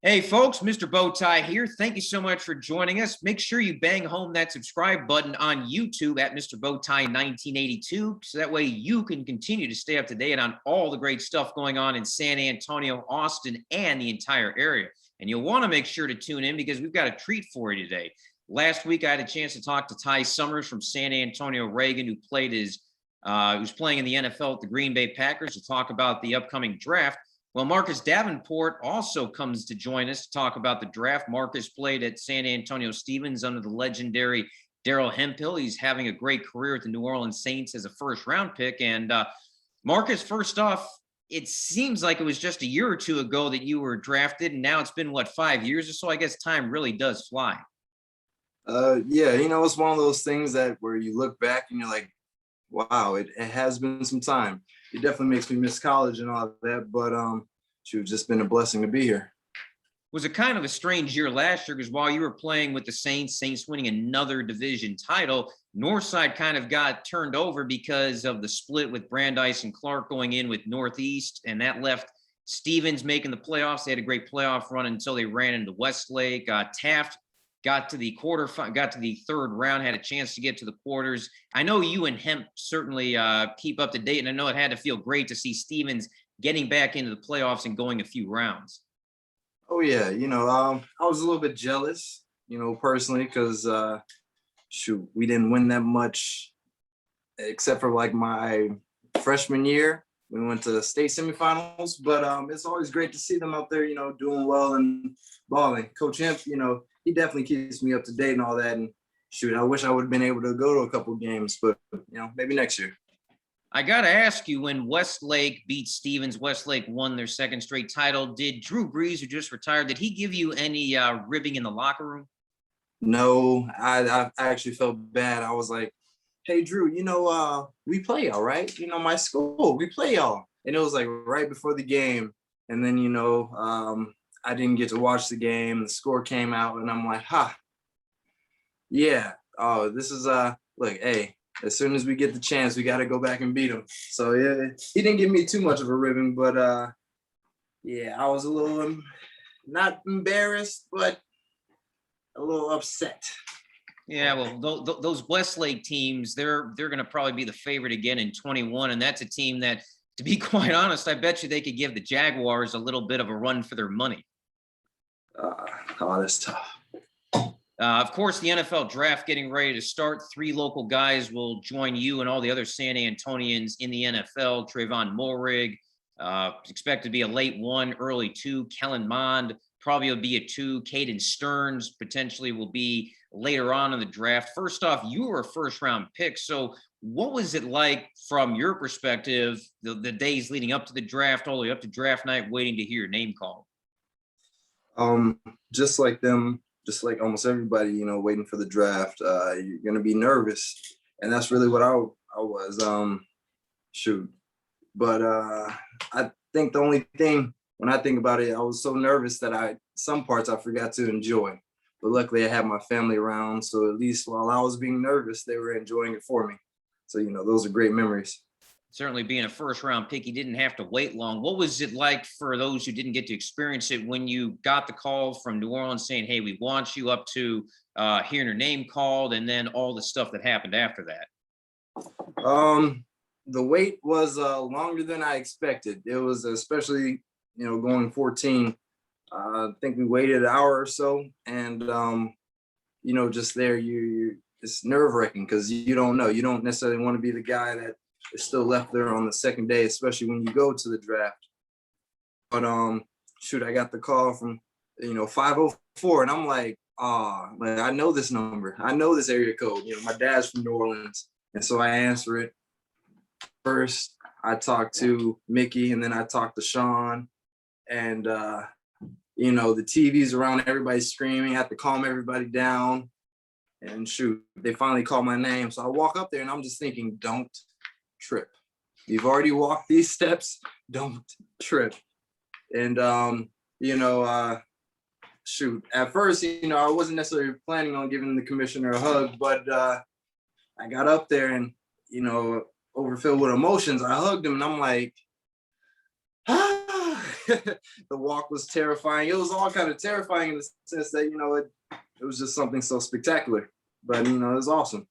Hey folks, Mr. Bowtie here. Thank you so much for joining us. Make sure you bang home that subscribe button on YouTube at Mr. Bowtie 1982, so that way you can continue to stay up to date on all the great stuff going on in San Antonio, Austin, and the entire area. And you'll want to make sure to tune in because we've got a treat for you today. Last week, I had a chance to talk to Ty Summers from San Antonio, Reagan, who was playing in the NFL at the Green Bay Packers, to talk about the upcoming draft. Well, Marcus Davenport also comes to join us to talk about the draft. Marcus played at San Antonio Stevens under the legendary Darrell Hemphill. He's having a great career at the New Orleans Saints as a first-round pick. And Marcus, first off, it seems like it was just a year or two ago that you were drafted, and now it's been, 5 years or so? I guess time really does fly. Yeah, it's one of those things that where you look back and you're like, wow, it has been some time. It definitely makes me miss college and all that, but it's just been a blessing to be here. Was it kind of a strange year last year because while you were playing with the Saints winning another division title, Northside kind of got turned over because of the split with Brandeis and Clark going in with Northeast, and that left Stevens making the playoffs. They had a great playoff run until they ran into Westlake. Taft got to the third round, had a chance to get to the quarters. I know you and Hemp certainly keep up to date, and I know it had to feel great to see Stevens getting back into the playoffs and going a few rounds. Oh yeah, I was a little bit jealous, personally, because we didn't win that much, except for like my freshman year. We went to the state semifinals, but it's always great to see them out there, doing well and balling. Coach Hemp, he definitely keeps me up to date and all that. And I wish I would have been able to go to a couple games, but maybe next year. I got to ask you, when Westlake beat Stevens, Westlake won their second straight title. Did Drew Brees, who just retired, did he give you any ribbing in the locker room? No, I actually felt bad. I was like, hey, Drew, we play y'all, right? My school, we play y'all. And it was like right before the game. And then, I didn't get to watch the game. The score came out and I'm like, yeah. Oh, this is, look, hey, as soon as we get the chance, we got to go back and beat him. So yeah, he didn't give me too much of a ribbon, but yeah, I was a little, not embarrassed, but a little upset. Yeah, well, those Westlake teams, they're going to probably be the favorite again in 21. And that's a team that, to be quite honest, I bet you they could give the Jaguars a little bit of a run for their money. That's tough. Of course, the NFL draft getting ready to start. 3 local guys will join you and all the other San Antonians in the NFL. Trevon Moehrig, expected to be a late 1, early 2. Kellen Mond probably will be a 2. Caden Sterns potentially will be later on in the draft. First off, you were a first-round pick. So what was it like from your perspective, the days leading up to the draft, all the way up to draft night, waiting to hear your name called? Just like them, just like almost everybody, waiting for the draft, you're going to be nervous. And that's really what I was. But I think the only thing, when I think about it, I was so nervous that some parts I forgot to enjoy. But luckily I had my family around. So at least while I was being nervous, they were enjoying it for me. So, those are great memories. Certainly being a first-round pick, you didn't have to wait long. What was it like for those who didn't get to experience it when you got the call from New Orleans saying, hey, we want you, up to hearing your name called, and then all the stuff that happened after that? The wait was longer than I expected. It was especially, going 14. I think we waited an hour or so, and just there, it's nerve-wracking because you don't know. You don't necessarily want to be the guy that is still left there on the second day, especially when you go to the draft. But I got the call from 504, and I'm like, I know this number. I know this area code. My dad's from New Orleans, and so I answer it. First, I talked to Mickey, and then I talked to Sean, and the TV's around, everybody's screaming. I have to calm everybody down, and they finally called my name. So I walk up there, and I'm just thinking, don't trip. You've already walked these steps. Don't trip. And at first, I wasn't necessarily planning on giving the commissioner a hug, but I got up there and, overfilled with emotions. I hugged him and I'm like, The walk was terrifying. It was all kind of terrifying in the sense that, it was just something so spectacular. But, it was awesome.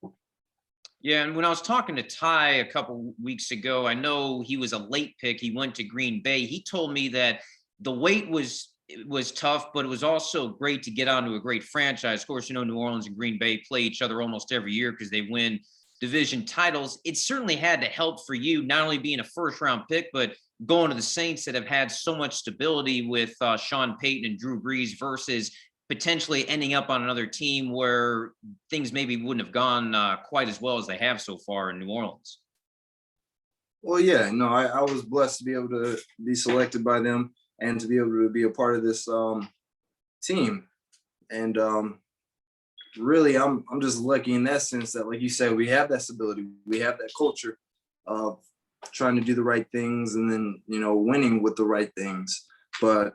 Yeah, and when I was talking to Ty a couple weeks ago, I know he was a late pick. He went to Green Bay. He told me that the wait was tough, but it was also great to get onto a great franchise. Of course, New Orleans and Green Bay play each other almost every year because they win division titles. It certainly had to help for you, not only being a first-round pick, but going to the Saints that have had so much stability with Sean Payton and Drew Brees versus potentially ending up on another team where things maybe wouldn't have gone quite as well as they have so far in New Orleans. Well, yeah, no, I was blessed to be able to be selected by them and to be able to be a part of this team. And really, I'm just lucky in that sense that, like you said, we have that stability. We have that culture of trying to do the right things and then, winning with the right things. But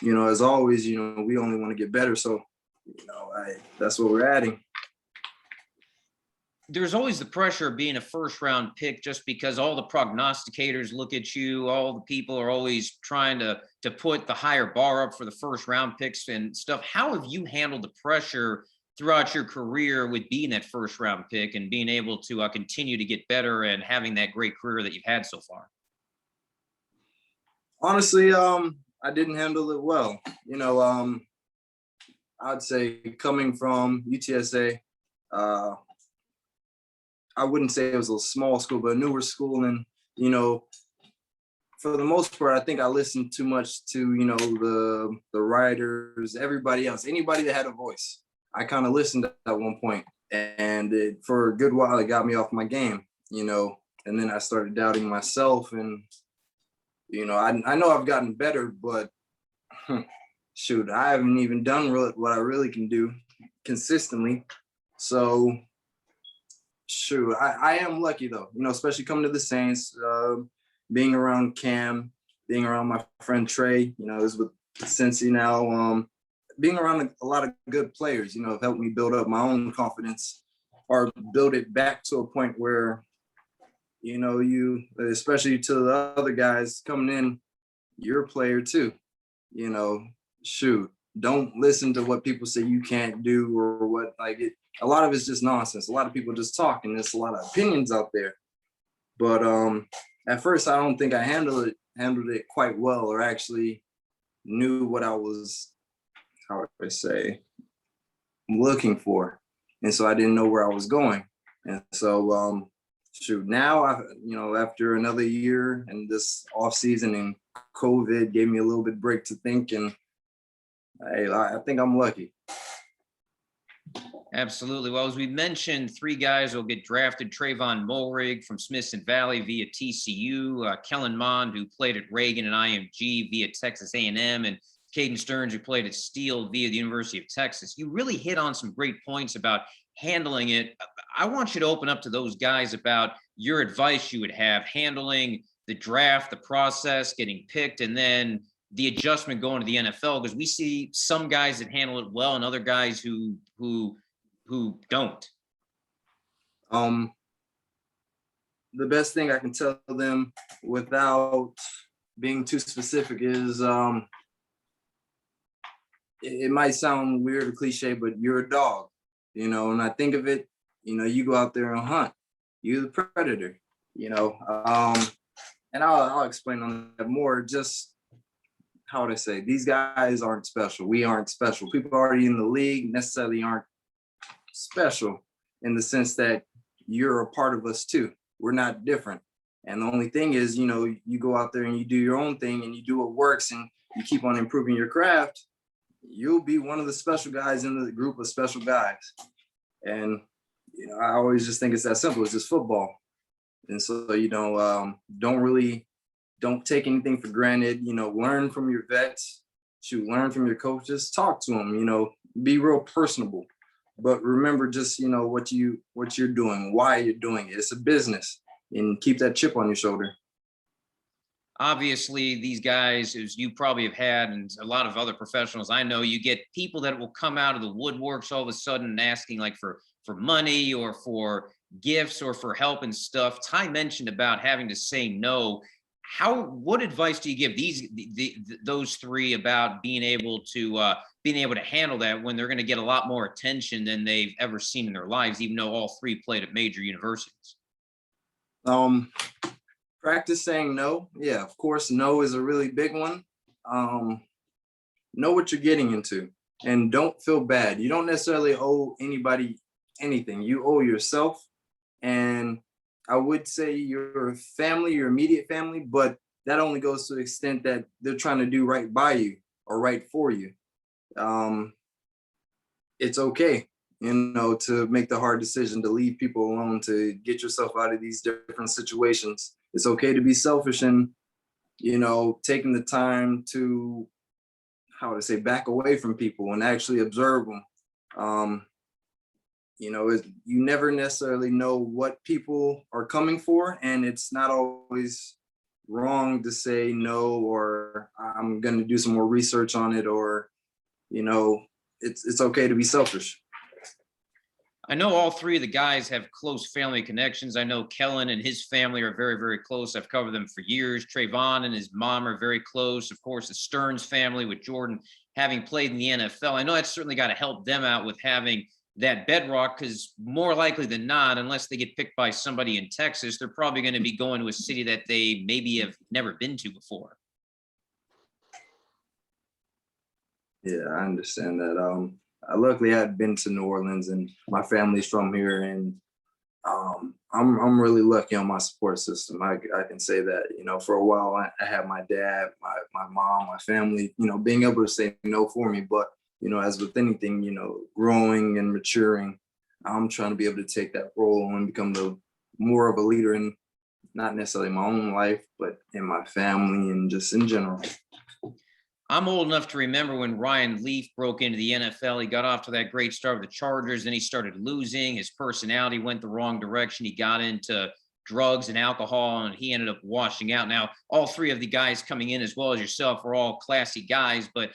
as always, we only want to get better. So, that's what we're adding. There's always the pressure of being a first round pick just because all the prognosticators look at you. All the people are always trying to put the higher bar up for the first round picks and stuff. How have you handled the pressure throughout your career with being that first round pick and being able to continue to get better and having that great career that you've had so far? Honestly, I didn't handle it well. I'd say coming from UTSA, I wouldn't say it was a small school, but a newer school. And, for the most part, I think I listened too much to, the writers, everybody else, anybody that had a voice. I kind of listened at one point, and for a good while, it got me off my game, and then I started doubting myself. And, I know I've gotten better, but shoot, I haven't even done what I really can do consistently. So, shoot, I am lucky though, especially coming to the Saints, being around Cam, being around my friend Trey, is with Cincy now, being around a lot of good players, have helped me build up my own confidence or build it back to a point where, you, especially to the other guys coming in, you're a player too, shoot, don't listen to what people say you can't do or what, a lot of it's just nonsense. A lot of people just talk, and there's a lot of opinions out there. But at first, I don't think I handled it quite well, or actually knew what I was, how would I say, looking for. And so I didn't know where I was going. And so, shoot, now, after another year and this off season and COVID gave me a little bit break to think, and hey, I think I'm lucky. Absolutely. Well, as we mentioned, 3 guys will get drafted. Trevon Moehrig from Smithson Valley via TCU, Kellen Mond, who played at Reagan and IMG via Texas A&M, and Caden Sterns, who played at Steele via the University of Texas. You really hit on some great points about handling it. I want you to open up to those guys about your advice you would have handling the draft, the process, getting picked, and then the adjustment going to the NFL, because we see some guys that handle it well and other guys who don't. The best thing I can tell them without being too specific is it might sound weird or cliche, but you're a dog, and I think of it, you go out there and hunt, you're the predator, and I'll explain on that more. Just how would I say, these guys aren't special. We aren't special. People already in the league necessarily aren't special in the sense that you're a part of us too. We're not different. And the only thing is, you go out there and you do your own thing and you do what works and you keep on improving your craft, you'll be one of the special guys in the group of special guys. And, I always just think it's that simple. It's just football. And so, don't take anything for granted, learn from your vets, learn from your coaches, talk to them, be real personable. But remember just, what you're doing, why you're doing it. It's a business, and keep that chip on your shoulder. Obviously, these guys, as you probably have had, and a lot of other professionals I know, you get people that will come out of the woodworks all of a sudden asking for money or for gifts or for help and stuff. Ty mentioned about having to say no. what advice do you give those three about being able to handle that when they're going to get a lot more attention than they've ever seen in their lives, even though all three played at major universities? Practice saying no. Yeah, of course, no is a really big one. Know what you're getting into and don't feel bad. You don't necessarily owe anybody anything. You owe yourself. And I would say your family, your immediate family, but that only goes to the extent that they're trying to do right by you or right for you. It's okay, to make the hard decision to leave people alone, to get yourself out of these different situations. It's okay to be selfish and, taking the time to, back away from people and actually observe them. You never necessarily know what people are coming for, and it's not always wrong to say no, or I'm going to do some more research on it, or, it's okay to be selfish. I know all three of the guys have close family connections. I know Kellen and his family are very, very close. I've covered them for years. Trevon and his mom are very close. Of course, the Sterns family with Jordan having played in the NFL. I know that's certainly got to help them out with having that bedrock, because more likely than not, unless they get picked by somebody in Texas, they're probably going to be going to a city that they maybe have never been to before. Yeah, I understand that. Luckily, I'd been to New Orleans, and my family's from here, and I'm really lucky on my support system. I can say that. For a while, I had my dad, my mom, my family, being able to say no for me. But as with anything, growing and maturing, I'm trying to be able to take that role and become more of a leader in not necessarily my own life, but in my family and just in general. I'm old enough to remember when Ryan Leaf broke into the NFL. He got off to that great start with the Chargers, then he started losing. His personality went the wrong direction. He got into drugs and alcohol, and he ended up washing out. Now, all three of the guys coming in, as well as yourself, are all classy guys, but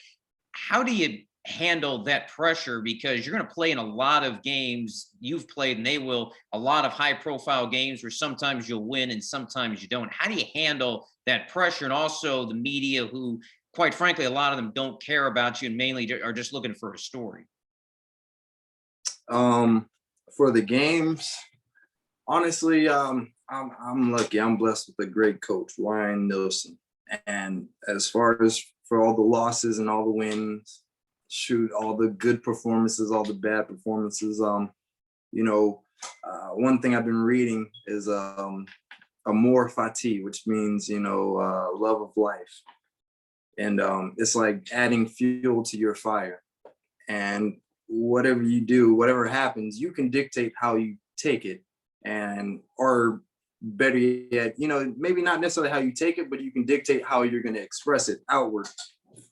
how do you handle that pressure? Because you're going to play in a lot of games. You've played, and they will, a lot of high-profile games where sometimes you'll win and sometimes you don't. How do you handle that pressure? And also the media, who, quite frankly, a lot of them don't care about you and mainly are just looking for a story. For the games, honestly, I'm lucky. I'm blessed with a great coach, Ryan Nilsson. And as far as for all the losses and all the wins, all the good performances, all the bad performances, one thing I've been reading is Amor Fati, which means, love of life. And it's like adding fuel to your fire. And whatever you do, whatever happens, you can dictate how you take it. Or better yet, maybe not necessarily how you take it, but you can dictate how you're going to express it outward.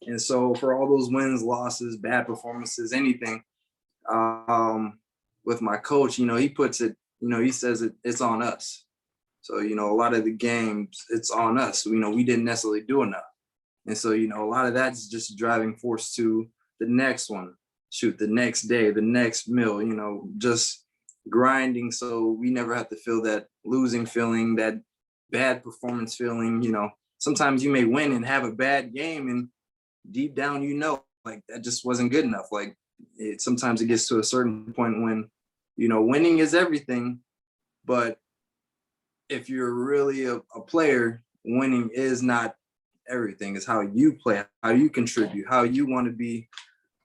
And so for all those wins, losses, bad performances, anything, with my coach, he puts it, he says it's on us. So, a lot of the games, it's on us. We didn't necessarily do enough. And so, a lot of that's just a driving force to the next one, the next day, the next meal, just grinding. So we never have to feel that losing feeling, that bad performance feeling. Sometimes you may win and have a bad game, and deep down, like that just wasn't good enough. Like sometimes it gets to a certain point when, winning is everything. But if you're really a player, winning is not everything. Is how you play, how you contribute, how you want to be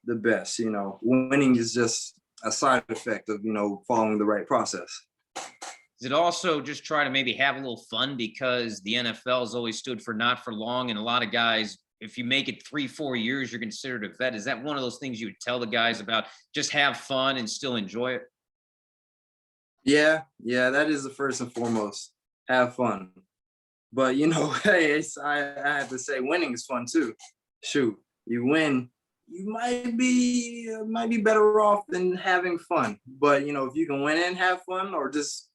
the best. Winning is just a side effect of following the right process. Is it also just try to maybe have a little fun, because the NFL has always stood for not for long, and a lot of guys, if you make it 3-4 years, you're considered a vet? Is that one of those things you would tell the guys about? Just have fun and still enjoy it? Yeah, that is the first and foremost. Have fun. But hey, I have to say, winning is fun too. Shoot, you win, you might be better off than having fun. But if you can win and have fun, or just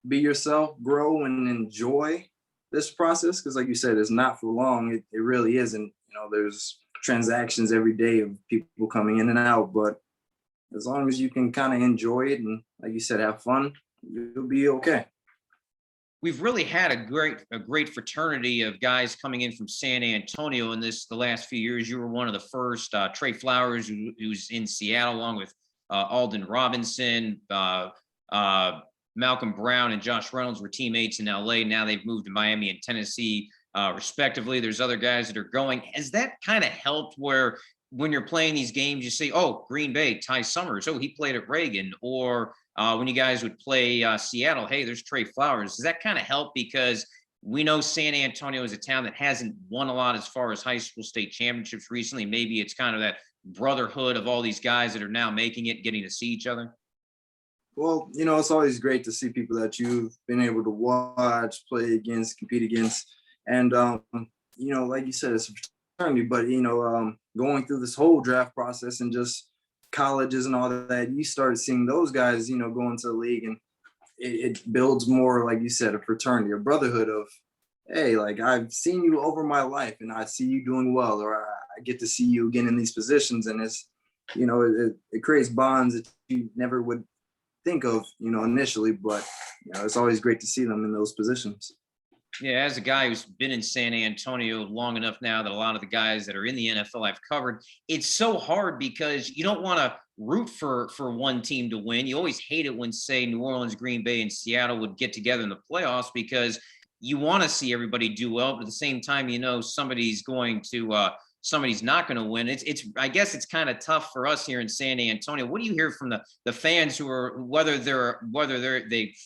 be yourself, grow and enjoy this process, because like you said, it's not for long. It really isn't. There's transactions every day of people coming in and out. But as long as you can kind of enjoy it and, like you said, have fun, you'll be okay. we've really had a great fraternity of guys coming in from San Antonio in the last few years. You were one of the first. Trey Flowers, who's in Seattle, along with Alden Robinson, Malcolm Brown, and Josh Reynolds were teammates in LA. Now they've moved to Miami and Tennessee, respectively. There's other guys that are going. Has that kind of helped where when you're playing these games, you say, "Oh, Green Bay, Ty Summers. Oh, he played at Reagan," or when you guys would play Seattle, hey, there's Trey Flowers. Does that kind of help? Because we know San Antonio is a town that hasn't won a lot as far as high school state championships recently. Maybe it's kind of that brotherhood of all these guys that are now making it, getting to see each other. Well, it's always great to see people that you've been able to watch, play against, compete against. And, like you said, it's a fraternity, but, going through this whole draft process and just colleges and all that, you start seeing those guys, go into the league, and it builds more, like you said, a fraternity, a brotherhood of, hey, like I've seen you over my life and I see you doing well, or I get to see you again in these positions. And it's, it creates bonds that you never would think of, initially, but, it's always great to see them in those positions. Yeah, as a guy who's been in San Antonio long enough now that a lot of the guys that are in the NFL I've covered, it's so hard because you don't want to root for one team to win. You always hate it when, say, New Orleans, Green Bay, and Seattle would get together in the playoffs because you want to see everybody do well, but at the same time, somebody's not going to win. It's I guess it's kind of tough for us here in San Antonio. What do you hear from the fans who are whether they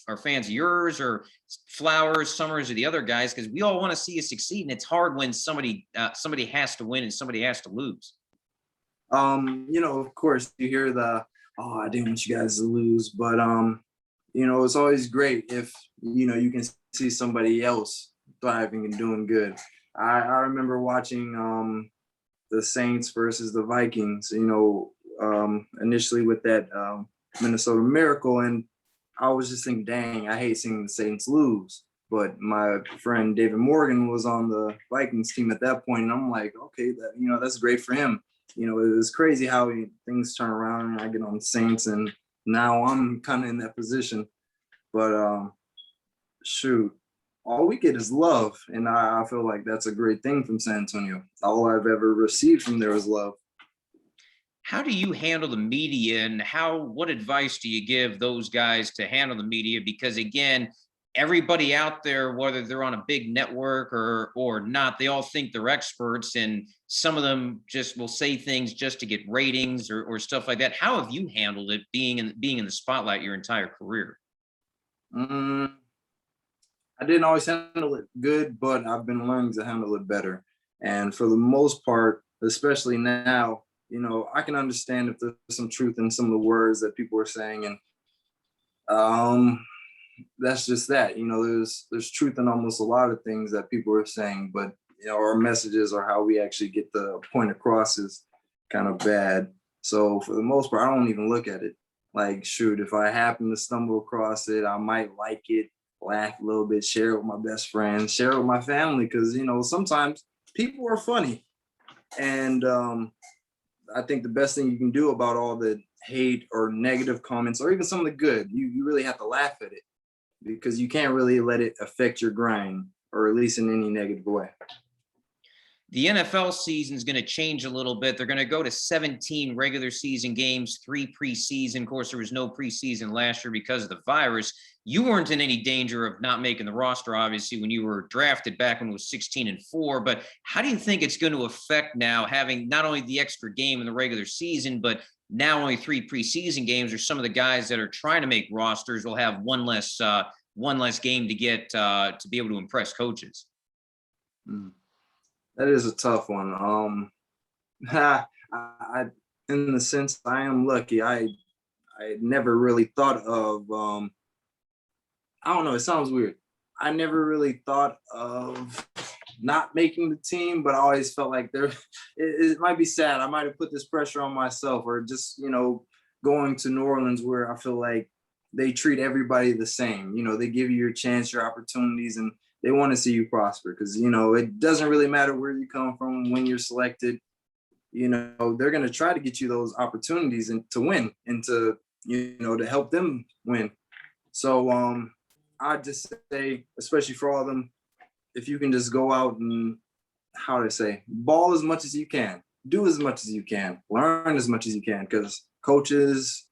are fans of yours or Flowers, Summers, or the other guys? Because we all want to see you succeed, and it's hard when somebody has to win and somebody has to lose. Of course you hear oh, I didn't want you guys to lose, but it's always great if you can see somebody else thriving and doing good. I remember watching the Saints versus the Vikings, initially with that Minnesota Miracle. And I was just thinking, dang, I hate seeing the Saints lose. But my friend David Morgan was on the Vikings team at that point, and I'm like, okay, that's great for him. It was crazy how things turn around, and I get on the Saints, and now I'm kind of in that position. But shoot, all we get is love, and I feel like that's a great thing from San Antonio. All I've ever received from there is love. How do you handle the media, and what advice do you give those guys to handle the media? Because again, everybody out there, whether they're on a big network or not, they all think they're experts, and some of them just will say things just to get ratings or stuff like that. How have you handled it being in the spotlight your entire career? I didn't always handle it good, but I've been learning to handle it better. And for the most part, especially now, I can understand if there's some truth in some of the words that people are saying. And that's just that, there's truth in almost a lot of things that people are saying, but, our messages or how we actually get the point across is kind of bad. So for the most part, I don't even look at it. Like, shoot, if I happen to stumble across it, I might like it, laugh a little bit, share it with my best friends, share it with my family, because sometimes people are funny. And I think the best thing you can do about all the hate or negative comments, or even some of the good, you really have to laugh at it, because you can't really let it affect your grind, or at least in any negative way. The NFL season is going to change a little bit. They're going to go to 17 regular season games, 3 preseason. Of course, there was no preseason last year because of the virus. You weren't in any danger of not making the roster, obviously, when you were drafted back when it was 16-4. But how do you think it's going to affect now having not only the extra game in the regular season, but now only 3 preseason games, or some of the guys that are trying to make rosters will have one less game to get to be able to impress coaches? That is a tough one. I in the sense I am lucky. I never really thought of I don't know, it sounds weird. I never really thought of not making the team, but I always felt like it might be sad. I might have put this pressure on myself, or just, going to New Orleans, where I feel like they treat everybody the same. They give you your chance, your opportunities, and they want to see you prosper, because, it doesn't really matter where you come from when you're selected. They're going to try to get you those opportunities and to win, and to, to help them win. So I'd just say, especially for all of them, if you can just go out and, how to say, ball as much as you can, do as much as you can, learn as much as you can, because coaches,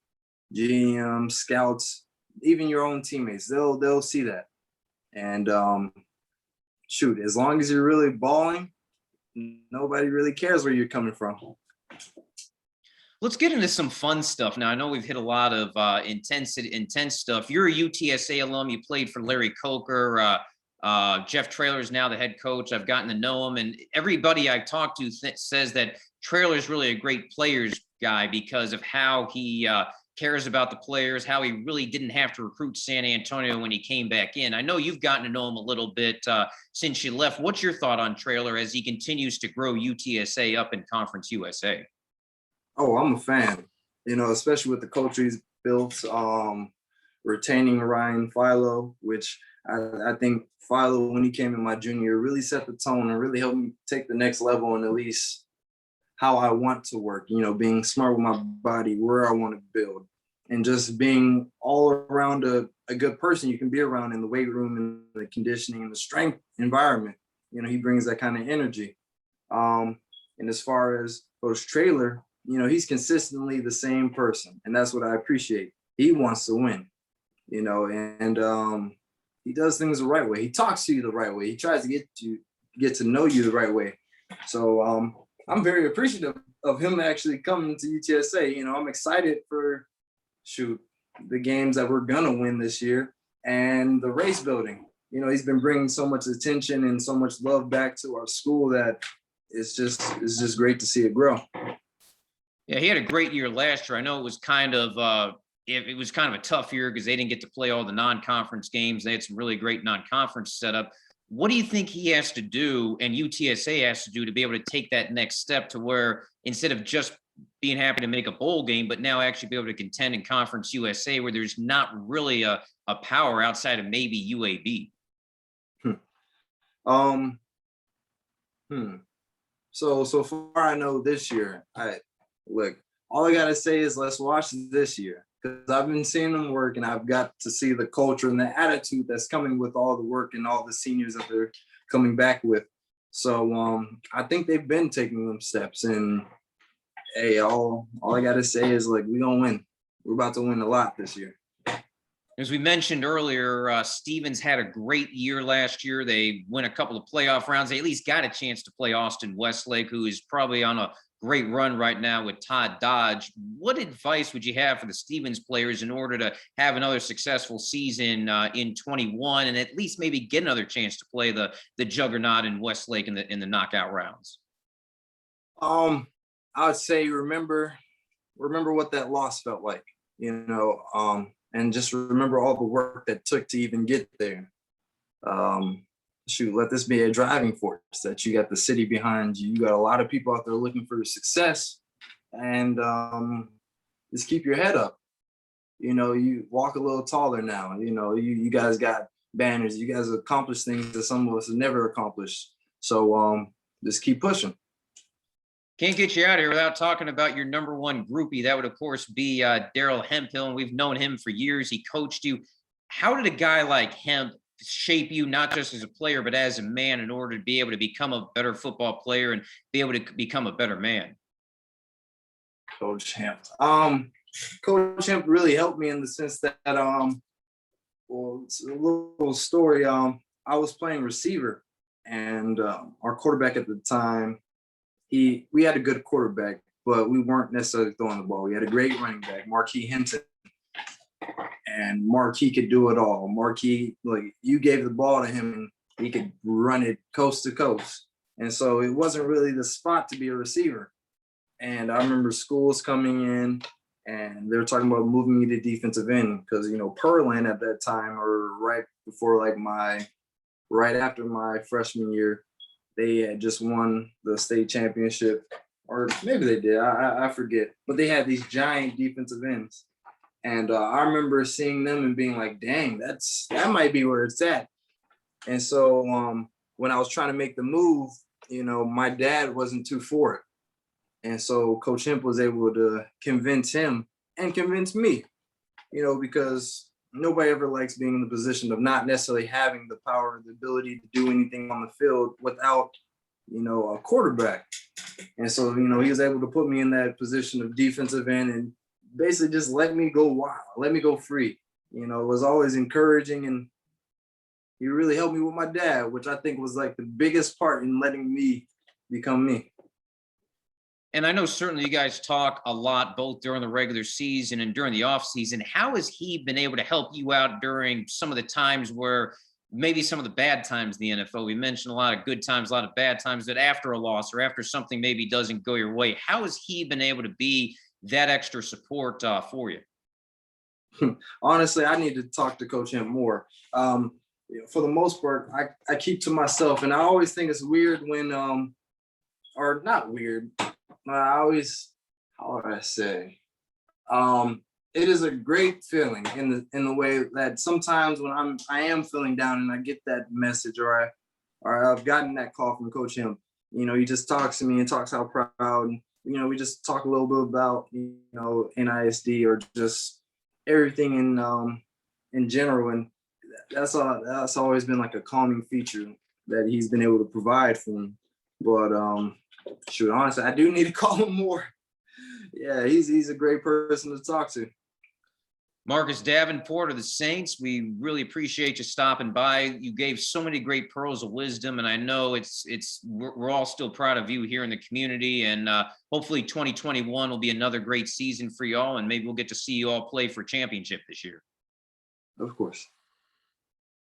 GM, scouts, even your own teammates, they'll see that. And shoot, as long as you're really balling, nobody really cares where you're coming from. Let's get into some fun stuff now. I know we've hit a lot of intense stuff. You're a UTSA alum. You played for Larry Coker. Jeff Traylor is now the head coach. I've gotten to know him, and everybody I've talked to says that Traylor is really a great players guy because of how he cares about the players, how he really didn't have to recruit San Antonio when he came back in. I know you've gotten to know him a little bit since you left. What's your thought on Traylor as he continues to grow UTSA up in Conference USA? Oh, I'm a fan, especially with the culture he's built, retaining Ryan Philo, which I think Philo, when he came in my junior year, really set the tone and really helped me take the next level and at least how I want to work, being smart with my body, where I want to build, and just being all around a good person you can be around in the weight room and the conditioning and the strength environment. He brings that kind of energy. And as far as Coach Traylor, he's consistently the same person. And that's what I appreciate. He wants to win, and he does things the right way. He talks to you the right way. He tries to get to know you the right way. So I'm very appreciative of him actually coming to UTSA. I'm excited for the games that we're gonna win this year and the race building. He's been bringing so much attention and so much love back to our school that it's just great to see it grow. Yeah, he had a great year last year. I know it was kind of a tough year because they didn't get to play all the non-conference games. They had some really great non-conference setup. What do you think he has to do and UTSA has to do to be able to take that next step to where instead of just being happy to make a bowl game, but now actually be able to contend in Conference USA where there's not really a power outside of maybe UAB? So far I know this year, all I gotta say is let's watch this year, because I've been seeing them work and I've got to see the culture and the attitude that's coming with all the work and all the seniors that they're coming back with. So I think they've been taking them steps, and hey, all I gotta say is we're gonna win. We're about to win a lot this year. As we mentioned earlier, Stevens had a great year last year. They won a couple of playoff rounds. They at least got a chance to play Austin Westlake, who is probably on a great run right now with Todd Dodge. What advice would you have for the Stevens players in order to have another successful season in 21 and at least maybe get another chance to play the juggernaut in Westlake in the knockout rounds? I would say remember what that loss felt like, and just remember all the work that took to even get there. Let this be a driving force that you got the city behind you. You got a lot of people out there looking for success, and just keep your head up. You walk a little taller now. You guys got banners. You guys accomplished things that some of us have never accomplished. So just keep pushing. Can't get you out of here without talking about your number one groupie. That would, of course, be Daryl Hemphill, and we've known him for years. He coached you. How did a guy like Hemp shape you, not just as a player, but as a man in order to be able to become a better football player and be able to become a better man? Coach Hemp. Coach Hemp really helped me in the sense that, it's a little story. I was playing receiver, and our quarterback at the time, we had a good quarterback, but we weren't necessarily throwing the ball. We had a great running back, Marquis Hinton, and Marquis could do it all. Marquis, you gave the ball to him and he could run it coast to coast. And so it wasn't really the spot to be a receiver. And I remember schools coming in and they were talking about moving me to defensive end because, Pearland at that time, or right before right after my freshman year, they had just won the state championship, or maybe they did. I forget. But they had these giant defensive ends. And I remember seeing them and being like, dang, that might be where it's at. And so when I was trying to make the move, my dad wasn't too for it. And so Coach Hemp was able to convince him and convince me, because nobody ever likes being in the position of not necessarily having the power, the ability to do anything on the field without, a quarterback. And so, he was able to put me in that position of defensive end and basically just let me go wild, let me go free. It was always encouraging, and he really helped me with my dad, which I think was like the biggest part in letting me become me. And I know certainly you guys talk a lot, both during the regular season and during the off season. How has he been able to help you out during some of the times where maybe some of the bad times in the NFL? We mentioned a lot of good times, a lot of bad times, that after a loss or after something maybe doesn't go your way. How has he been able to be that extra support for you? Honestly, I need to talk to Coach Hemp more. For the most part, I keep to myself, and I always think it's weird when, or not weird. I always, how would I say? It is a great feeling in the way that sometimes when I am feeling down and I get that message, or I've gotten that call from Coach Hemp, he just talks to me and talks how proud, and, we just talk a little bit about, NISD or just everything in general. And that's always been like a calming feature that he's been able to provide for me. But shoot, honestly, I do need to call him more. Yeah, he's a great person to talk to. Marcus Davenport of the Saints, we really appreciate you stopping by. You gave so many great pearls of wisdom, and I know we're all still proud of you here in the community. And hopefully 2021 will be another great season for y'all, and maybe we'll get to see you all play for championship this year. Of course.